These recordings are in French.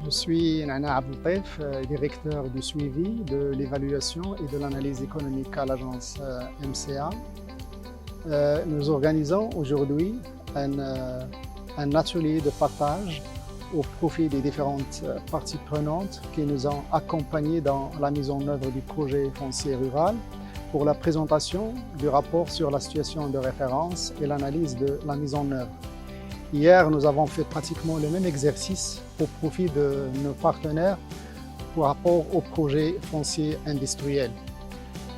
Je suis Nana Abdeltaif, directeur du suivi, de l'évaluation et de l'analyse économique à l'agence MCA. Nous organisons aujourd'hui un atelier de partage au profit des différentes parties prenantes qui nous ont accompagnés dans la mise en œuvre du projet foncier rural pour la présentation du rapport sur la situation de référence et l'analyse de la mise en œuvre. Hier, nous avons fait pratiquement le même exercice au profit de nos partenaires par rapport au projet foncier industriel.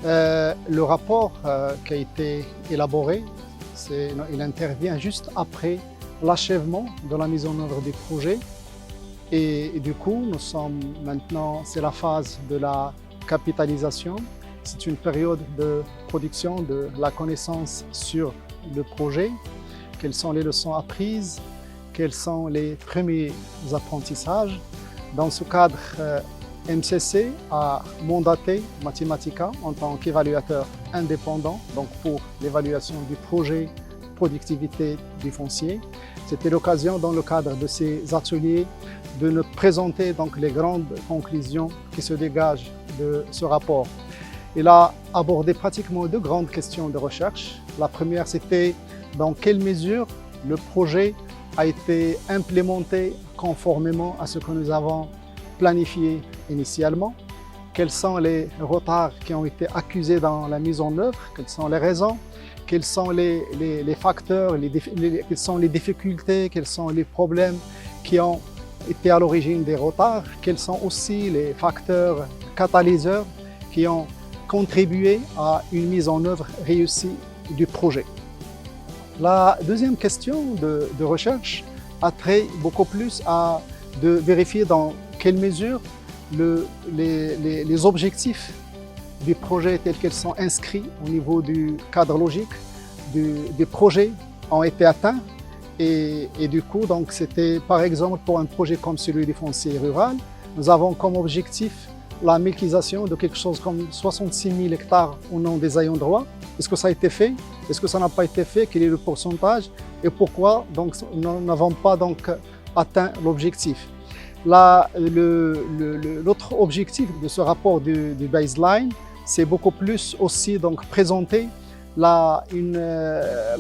Le rapport qui a été élaboré, il intervient juste après l'achèvement de la mise en œuvre du projet. Et du coup, nous sommes maintenant, c'est la phase de la capitalisation. C'est une période de production de la connaissance sur le projet. Quelles sont les leçons apprises, quels sont les premiers apprentissages. Dans ce cadre, MCC a mandaté Mathematica en tant qu'évaluateur indépendant donc pour l'évaluation du projet productivité du foncier. C'était l'occasion dans le cadre de ces ateliers de nous présenter donc les grandes conclusions qui se dégagent de ce rapport. Il a abordé pratiquement deux grandes questions de recherche. La première, c'était dans quelle mesure le projet a été implémenté conformément à ce que nous avons planifié initialement. Quels sont les retards qui ont été accusés dans la mise en œuvre, quelles sont les raisons, quels sont les facteurs, quelles sont les difficultés, quels sont les problèmes qui ont été à l'origine des retards, quels sont aussi les facteurs catalyseurs qui ont contribué à une mise en œuvre réussie du projet. La deuxième question de recherche a trait beaucoup plus à de vérifier dans quelle mesure les objectifs du projet tels qu'ils sont inscrits au niveau du cadre logique du projet ont été atteints. Et du coup, donc, c'était par exemple pour un projet comme celui du foncier rural, nous avons comme objectif la milquisation de quelque chose comme 66 000 hectares au nom des ayants droit. Est-ce que ça a été fait? Est-ce que ça n'a pas été fait? Quel est le pourcentage? Et pourquoi donc, nous n'avons pas donc, atteint l'objectif? L'autre objectif de ce rapport du baseline, c'est beaucoup plus aussi donc, présenter la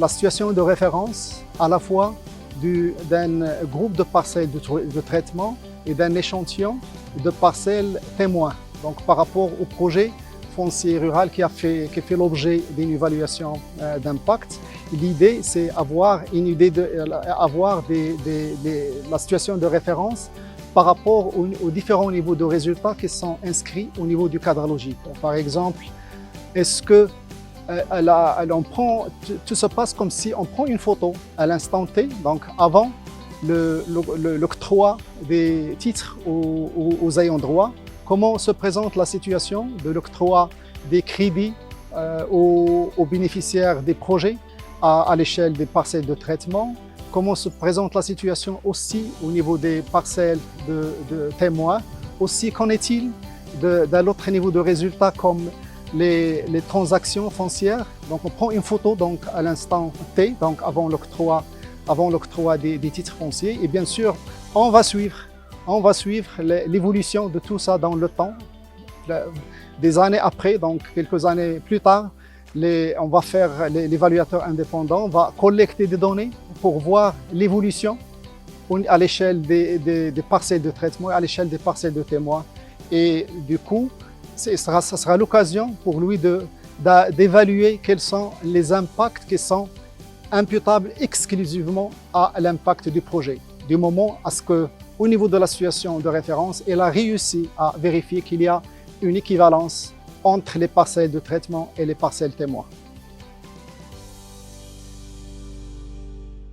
situation de référence à la fois d'un groupe de parcelles de traitement et d'un échantillon de parcelles témoins, donc par rapport au projet foncier rural qui fait l'objet d'une évaluation d'impact. L'idée, c'est avoir une idée la situation de référence par rapport aux différents niveaux de résultats qui sont inscrits au niveau du cadre logique. Par exemple, est-ce que tout se passe comme si on prend une photo à l'instant T, donc avant l'octroi des titres aux ayants droit, comment se présente la situation de l'octroi des crédits aux bénéficiaires des projets à l'échelle des parcelles de traitement, comment se présente la situation aussi au niveau des parcelles de témoins, aussi qu'en est-il d'un autre niveau de résultats comme les transactions foncières. Donc on prend une photo donc, à l'instant T, donc avant l'octroi des titres fonciers, et bien sûr on va suivre l'évolution de tout ça dans le temps. Des années après, donc quelques années plus tard, l'évaluateur indépendant va collecter des données pour voir l'évolution à l'échelle des parcelles de traitement et à l'échelle des parcelles de témoins. Et du coup, ça sera l'occasion pour lui d'évaluer quels sont les impacts qui sont imputables exclusivement à l'impact du projet, du moment à ce qu'au niveau de la situation de référence, elle a réussi à vérifier qu'il y a une équivalence entre les parcelles de traitement et les parcelles témoins.